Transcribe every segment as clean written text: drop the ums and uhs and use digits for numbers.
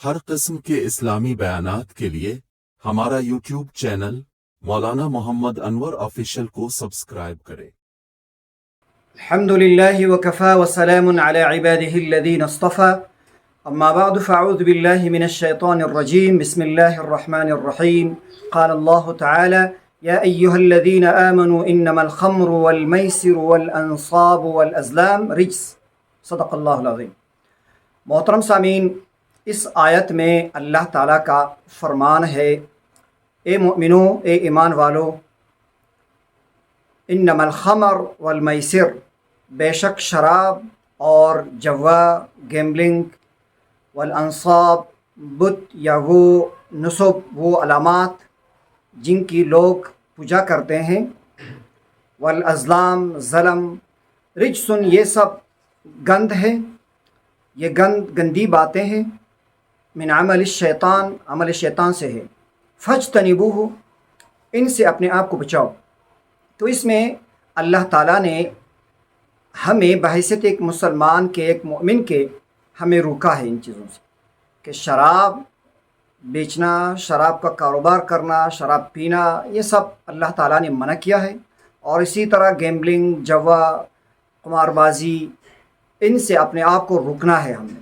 ہر قسم کے اسلامی بیانات کے لیے ہمارا یوٹیوب چینل مولانا محمد انور آفیشیل کو سبسکرائب کریں۔ الحمد لله وكفى وسلام على عباده الذين اصطفى أما بعد فأعوذ بالله من الشيطان الرجيم بسم الله الرحمن الرحيم قال الله تعالى يا أيها الذين آمنوا إنما الخمر والميسر والأنصاب والأزلام رجس صدق الله العظيم۔ محترم سامعین، اس آیت میں اللہ تعالیٰ کا فرمان ہے، اے مومنو، اے ایمان والو، انما الخمر والمیسر، بے شک شراب اور جوا، گیمبلنگ، والانصاب، بت یا وہ نصب، وہ علامات جن کی لوگ پوجا کرتے ہیں، والازلام، ظلم، رجسن، یہ سب گند ہے، یہ گندی باتیں ہیں، من عمل الشیطان، عمل شیطان سے ہے، فاجتنبوہ، ان سے اپنے آپ کو بچاؤ۔ تو اس میں اللہ تعالیٰ نے ہمیں بحیثیت ایک مسلمان کے، ایک مومن کے، ہمیں روکا ہے ان چیزوں سے، کہ شراب بیچنا، شراب کا کاروبار کرنا، شراب پینا، یہ سب اللہ تعالیٰ نے منع کیا ہے۔ اور اسی طرح گیمبلنگ، جوا، قمار بازی، ان سے اپنے آپ کو روکنا ہے ہم نے۔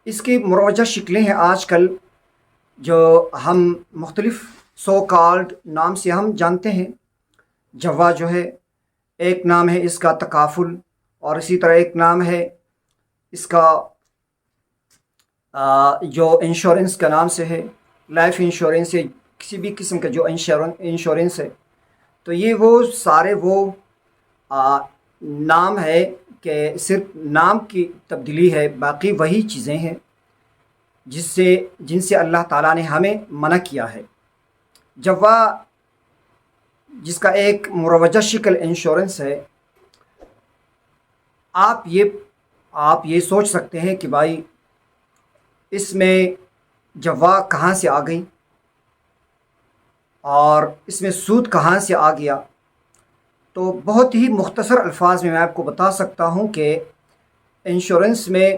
اس کی مروجہ شکلیں ہیں آج کل جو ہم مختلف سو کالڈ نام سے ہم جانتے ہیں۔ جوا جو ہے، ایک نام ہے اس کا تکافل، اور اسی طرح ایک نام ہے اس کا جو انشورنس کا نام سے ہے، لائف انشورنس، یا کسی بھی قسم کا جو انشورنس ہے۔ تو یہ وہ سارے وہ نام ہے کہ صرف نام کی تبدیلی ہے، باقی وہی چیزیں ہیں جن سے اللہ تعالیٰ نے ہمیں منع کیا ہے۔ جوا، جس کا ایک مروجہ شکل انشورنس ہے، آپ یہ سوچ سکتے ہیں کہ بھائی اس میں جوا کہاں سے آ گئی اور اس میں سود کہاں سے آ گیا۔ تو بہت ہی مختصر الفاظ میں آپ کو بتا سکتا ہوں کہ انشورنس میں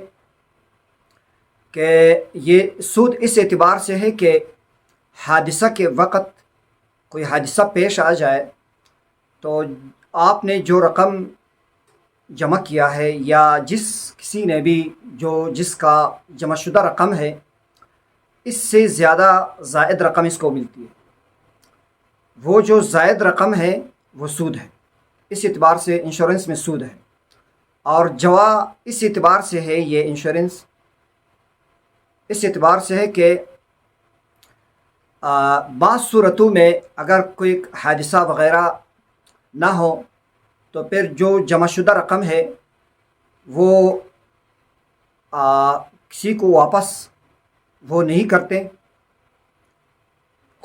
کہ یہ سود اس اعتبار سے ہے کہ حادثہ کے وقت کوئی حادثہ پیش آ جائے تو آپ نے جو رقم جمع کیا ہے، یا کسی نے بھی جس کا جمع شدہ رقم ہے، اس سے زیادہ زائد رقم اس کو ملتی ہے، وہ جو زائد رقم ہے وہ سود ہے۔ اس اعتبار سے انشورنس میں سود ہے۔ اور جوا اس اعتبار سے ہے، یہ انشورنس اس اعتبار سے ہے کہ بعض صورتوں میں اگر کوئی حادثہ وغیرہ نہ ہو تو پھر جو جمع شدہ رقم ہے وہ کسی کو واپس وہ نہیں کرتے،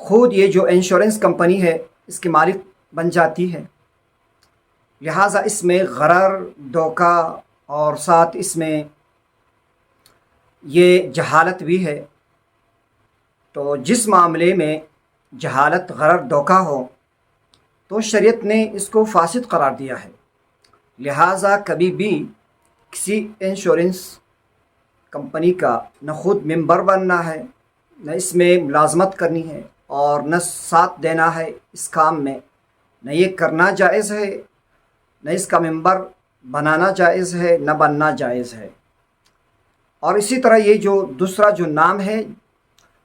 خود یہ جو انشورنس کمپنی ہے اس کی مالک بن جاتی ہے۔ لہٰذا اس میں غرر، دھوکہ، اور ساتھ اس میں یہ جہالت بھی ہے۔ تو جس معاملے میں جہالت، غرر، دھوکہ ہو تو شریعت نے اس کو فاسد قرار دیا ہے۔ لہٰذا کبھی بھی کسی انشورنس کمپنی کا نہ خود ممبر بننا ہے، نہ اس میں ملازمت کرنی ہے، اور نہ ساتھ دینا ہے اس کام میں، نہ یہ کرنا جائز ہے، نہ اس کا ممبر بنانا جائز ہے، نہ بننا جائز ہے۔ اور اسی طرح یہ جو دوسرا جو نام ہے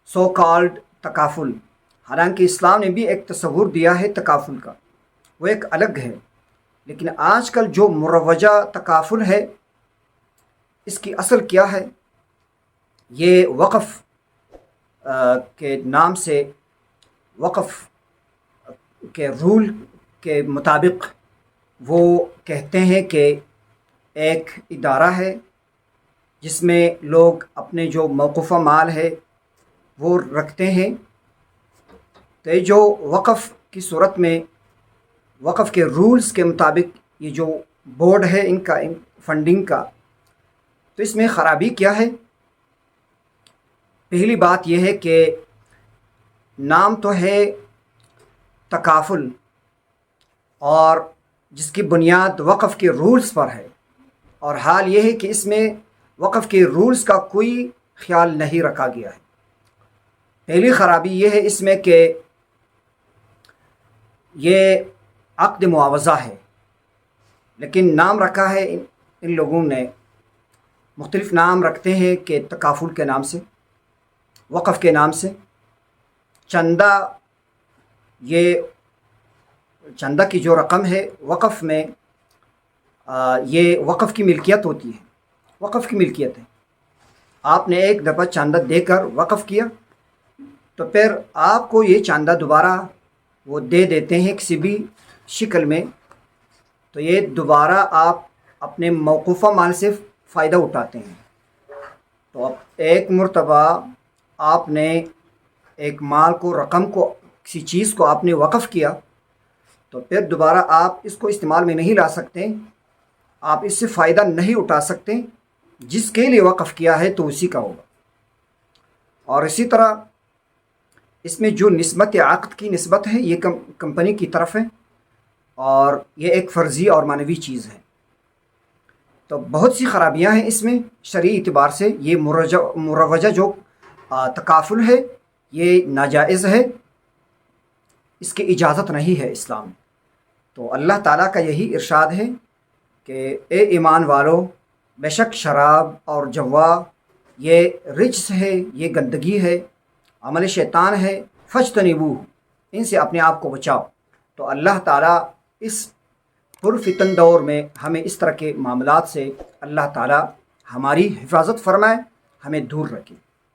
سو کالڈ تکافل، حالانکہ اسلام نے بھی ایک تصور دیا ہے تکافل کا، وہ ایک الگ ہے، لیکن آج کل جو مروجہ تکافل ہے اس کی اصل کیا ہے؟ یہ وقف کے نام سے، وقف کے رول کے مطابق وہ کہتے ہیں کہ ایک ادارہ ہے جس میں لوگ اپنے جو موقوفہ مال ہے وہ رکھتے ہیں۔ تو یہ جو وقف کی صورت میں، وقف کے رولز کے مطابق یہ جو بورڈ ہے ان کا، فنڈنگ کا، تو اس میں خرابی کیا ہے؟ پہلی بات یہ ہے کہ نام تو ہے تکافل، اور جس کی بنیاد وقف کے رولز پر ہے، اور حال یہ ہے کہ اس میں وقف کے رولز کا کوئی خیال نہیں رکھا گیا ہے۔ پہلی خرابی یہ ہے اس میں کہ یہ عقد معاوضہ ہے، لیکن نام رکھا ہے ان لوگوں نے، مختلف نام رکھتے ہیں کہ تکافل کے نام سے، وقف کے نام سے، چندہ، یہ چندہ کی جو رقم ہے وقف میں یہ وقف کی ملکیت ہوتی ہے، وقف کی ملکیت ہے۔ آپ نے ایک دفعہ چاندہ دے کر وقف کیا تو پھر آپ کو یہ چاندہ دوبارہ وہ دے دیتے ہیں کسی بھی شکل میں، تو یہ دوبارہ آپ اپنے موقوفہ مال سے فائدہ اٹھاتے ہیں۔ تو اب ایک مرتبہ آپ نے ایک مال کو، رقم کو، کسی چیز کو آپ نے وقف کیا تو پھر دوبارہ آپ اس کو استعمال میں نہیں لا سکتے، آپ اس سے فائدہ نہیں اٹھا سکتے، جس کے لیے وقف کیا ہے تو اسی کا ہوگا۔ اور اسی طرح اس میں جو نسبت عقد کی نسبت ہے یہ کمپنی کی طرف ہے، اور یہ ایک فرضی اور معنوی چیز ہے۔ تو بہت سی خرابیاں ہیں اس میں شرعی اعتبار سے۔ یہ مروجہ جو تکافل ہے یہ ناجائز ہے، اس کی اجازت نہیں ہے اسلام میں۔ تو اللہ تعالیٰ کا یہی ارشاد ہے کہ اے ایمان والو، بے شک شراب اور جوا یہ رجس ہے، یہ گندگی ہے، عمل شیطان ہے، فاجتنبوہ، ان سے اپنے آپ کو بچاؤ۔ تو اللہ تعالیٰ اس پرفتن دور میں ہمیں اس طرح کے معاملات سے اللہ تعالیٰ ہماری حفاظت فرمائے، ہمیں دور رکھے۔